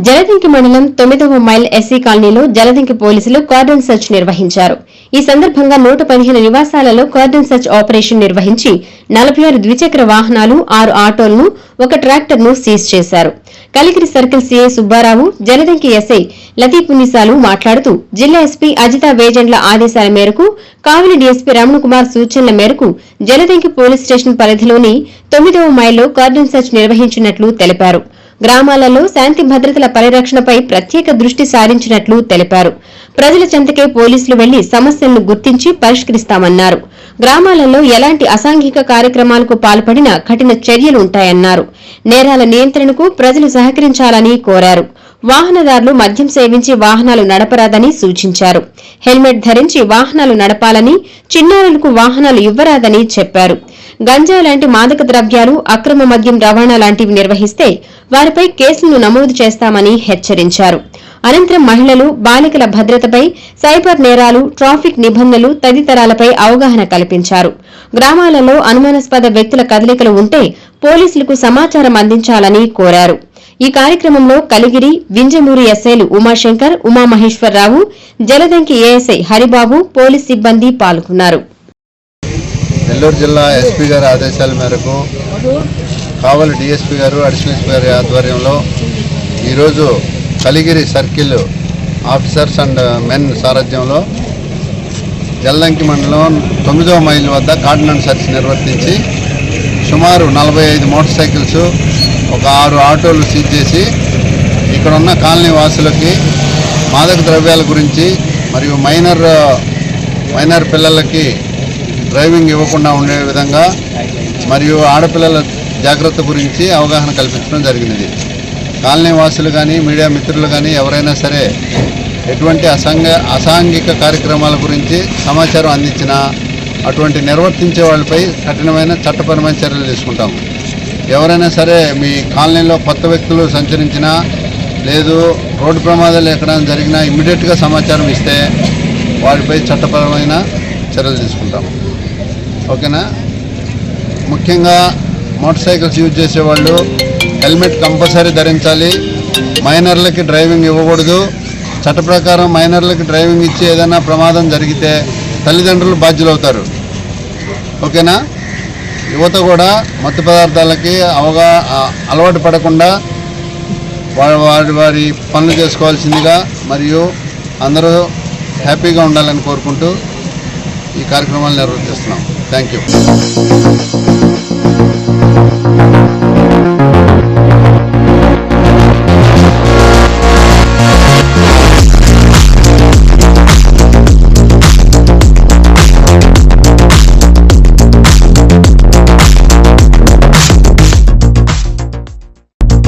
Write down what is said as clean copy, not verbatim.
జలదంకి మండలం 9వ mile SC కాలనీలో జలదంకి పోలీసులు కార్డన్ సెర్చ్ నిర్వహించారు. ఈ సందర్భంగా 115 నివాసాలలో కార్డన్ సెర్చ్ ఆపరేషన్ నిర్వహించి 46 ద్విచక్ర వాహనాలు, 6 ఆటోలను, 1 ట్రాక్టర్ను సీజ్ చేశారు. Kaligiri circle CI Subbarao, Jaladanki SI లతీపునిసాలు మాట్లాడుతూ జిల్లా ఎస్పీ అజితా వేజెండ్ల ఆదేశాల మేరకు, కావలి డీఎస్పీ రమణకుమార్ సూచనల మేరకు జలదంకి పోలీస్ స్టేషన్ పరిధిలోని 9వ మైల్లో కార్డన్ సెర్చ్ నిర్వహించినట్లు తెలిపారు. గ్రామాలలో శాంతి భద్రతల పరిరక్షణపై ప్రత్యేక దృష్టి సారించినట్లు తెలిపారు. ప్రజల చెంతకే పోలీసులు వెళ్లి సమస్యలను గుర్తించి పరిష్కరిస్తామన్నారు. గ్రామాలలో ఎలాంటి అసాంఘిక కార్యక్రమాలకు పాల్పడినా కఠిన చర్యలుంటాయన్నారు. నేరాల నియంత్రణకు ప్రజలు సహకరించాలని కోరారు. వాహనదారులు మద్యం సేవించి వాహనాలు నడపరాదని సూచించారు. హెల్మెట్ ధరించి వాహనాలు నడపాలని, చిన్నారులకు వాహనాలు ఇవ్వరాదని చెప్పారు. గంజా లాంటి మాదక ద్రవ్యాలు, అక్రమ మద్యం రవాణా లాంటివి నిర్వహిస్తే వారిపై కేసులను నమోదు చేస్తామని హెచ్చరించారు. అనంతరం మహిళలు, బాలికల భద్రతపై, సైబర్ నేరాలు, ట్రాఫిక్ నిబంధనలు తదితరాలపై అవగాహన కల్పించారు. గ్రామాలలో అనుమానాస్పద వ్యక్తుల కదలికలు ఉంటే పోలీసులకు సమాచారం అందించాలని కోరారు. ఈ కార్యక్రమంలో కలిగిరి, వింజమూరు ఎస్ఐలు ఉమాశంకర్, ఉమామహేశ్వరరావు, జలదంకి ఏఎస్ఐ హరిబాబు, పోలీస్ సిబ్బంది పాల్గొన్నారు. నెల్లూరు జిల్లా ఎస్పీ గారి ఆదేశాల మేరకు కావలి డిఎస్పీ గారు, అడిషనల్ ఎస్పీ గారి ఆధ్వర్యంలో ఈరోజు Kaligiri circle officers and men సారథ్యంలో జలదంకి మండలం 9వ మైల్ వద్ద కార్డన్ సెర్చ్ నిర్వర్తించి సుమారు 45 మోటార్ సైకిల్స్, ఒక 6 ఆటోలు సీజ్ చేసి ఇక్కడ ఉన్న కాలనీ వాసులకి మాదక ద్రవ్యాల గురించి మరియు మైనర్ పిల్లలకి డ్రైవింగ్ ఇవ్వకుండా ఉండే విధంగా మరియు ఆడపిల్లల జాగ్రత్త గురించి అవగాహన కల్పించడం జరిగినది. కాలనీ వాసులు కానీ, మీడియా మిత్రులు కానీ ఎవరైనా సరే ఎటువంటి అసాంఘిక కార్యక్రమాల గురించి సమాచారం అందించినా అటువంటి నిర్వర్తించే వాళ్ళపై కఠినమైన చట్టపరమైన చర్యలు తీసుకుంటాము. ఎవరైనా సరే మీ కాలనీలో కొత్త వ్యక్తులు సంచరించినా లేదు రోడ్డు ప్రమాదాలు ఎక్కడైనా జరిగినా ఇమ్మీడియట్గా సమాచారం ఇస్తే వారిపై చట్టపరమైన చర్యలు తీసుకుంటాము. ఓకేనా? ముఖ్యంగా మోటార్ సైకిల్స్ యూజ్ చేసేవాళ్ళు హెల్మెట్ కంపల్సరీ ధరించాలి. మైనర్లకి డ్రైవింగ్ ఇవ్వకూడదు. చట్ట ప్రకారం మైనర్లకి డ్రైవింగ్ ఇచ్చి ఏదైనా ప్రమాదం జరిగితే తల్లిదండ్రులు బాధ్యులవుతారు. ఓకేనా? యువత కూడా మత్తు పదార్థాలకి అలవాటు పడకుండా వారి పనులు చేసుకోవాల్సిందిగా మరియు అందరూ హ్యాపీగా ఉండాలని కోరుకుంటూ ఈ కార్యక్రమాలు నిర్వహిస్తున్నాం. Thank you.